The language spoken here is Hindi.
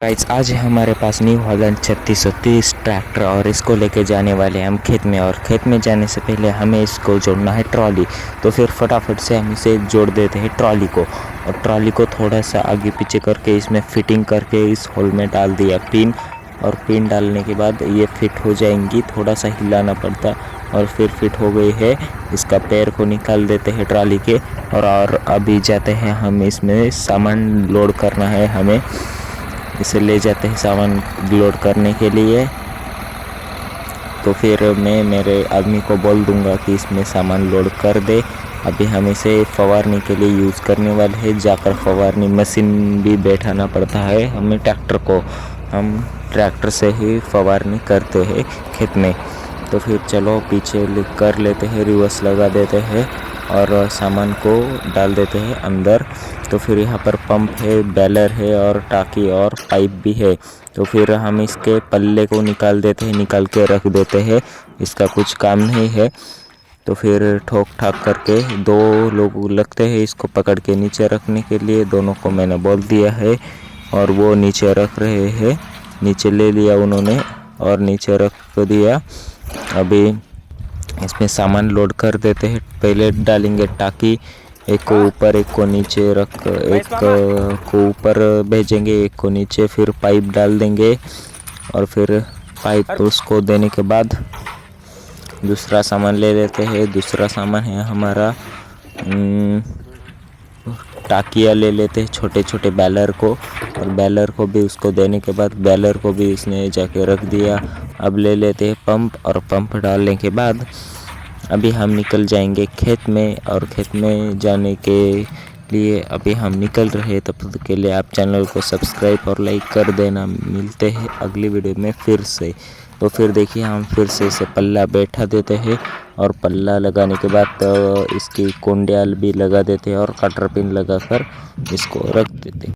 गाइस आज है हमारे पास न्यू हॉलैंड 3630 ट्रैक्टर और इसको लेके जाने वाले हैं हम खेत में। और खेत में जाने से पहले हमें इसको जोड़ना है ट्रॉली। तो फिर फटाफट से हम इसे जोड़ देते हैं ट्रॉली को। और ट्रॉली को थोड़ा सा आगे पीछे करके इसमें फिटिंग करके इस होल में डाल दिया पिन। और पिन डालने के बाद ये फिट हो जाएंगी, थोड़ा सा हिलाना पड़ता और फिर फिट हो गई है। इसका पैर को निकाल देते हैं ट्रॉली के और अभी जाते हैं हम इसमें सामान लोड करना है हमें। इसे ले जाते हैं सामान लोड करने के लिए। तो फिर मैं मेरे आदमी को बोल दूंगा कि इसमें सामान लोड कर दे। अभी हम इसे फवारने के लिए यूज़ करने वाले हैं। जाकर फवारनी मशीन भी बैठाना पड़ता है हमें ट्रैक्टर को। हम ट्रैक्टर से ही फवारनी करते हैं खेत में। तो फिर चलो पीछे कर लेते हैं, रिवर्स लगा देते हैं और सामान को डाल देते हैं अंदर। तो फिर यहाँ पर पंप है, बैलर है और टाकी और पाइप भी है। तो फिर हम इसके पल्ले को निकाल देते हैं, निकाल के रख देते हैं। इसका कुछ काम नहीं है। तो फिर ठोक ठाक करके 2 लोग लगते हैं इसको पकड़ के नीचे रखने के लिए। दोनों को मैंने बोल दिया है और वो नीचे रख रहे हैं। नीचे ले लिया उन्होंने और नीचे रख दिया। अभी इसमें सामान लोड कर देते हैं। पहले डालेंगे टाकी, एक को ऊपर एक को नीचे रख, एक को ऊपर भेजेंगे एक को नीचे। फिर पाइप डाल देंगे और फिर पाइप उसको देने के बाद दूसरा सामान ले लेते हैं। दूसरा सामान है हमारा टाकिया ले लेते हैं, छोटे छोटे बैलर को। और बैलर को भी उसको देने के बाद बैलर को भी इसने जाके रख दिया। अब ले लेते हैं पंप और पंप डालने के बाद अभी हम निकल जाएंगे खेत में। और खेत में जाने के लिए अभी हम निकल रहे हैं। तब तक के लिए आप चैनल को सब्सक्राइब और लाइक कर देना। मिलते हैं अगली वीडियो में फिर से। तो फिर देखिए हम फिर से इसे पल्ला बैठा देते हैं और पल्ला लगाने के बाद इसकी कुंडियाल भी लगा देते हैं और कटर पिन लगाकर इसको रख देते हैं।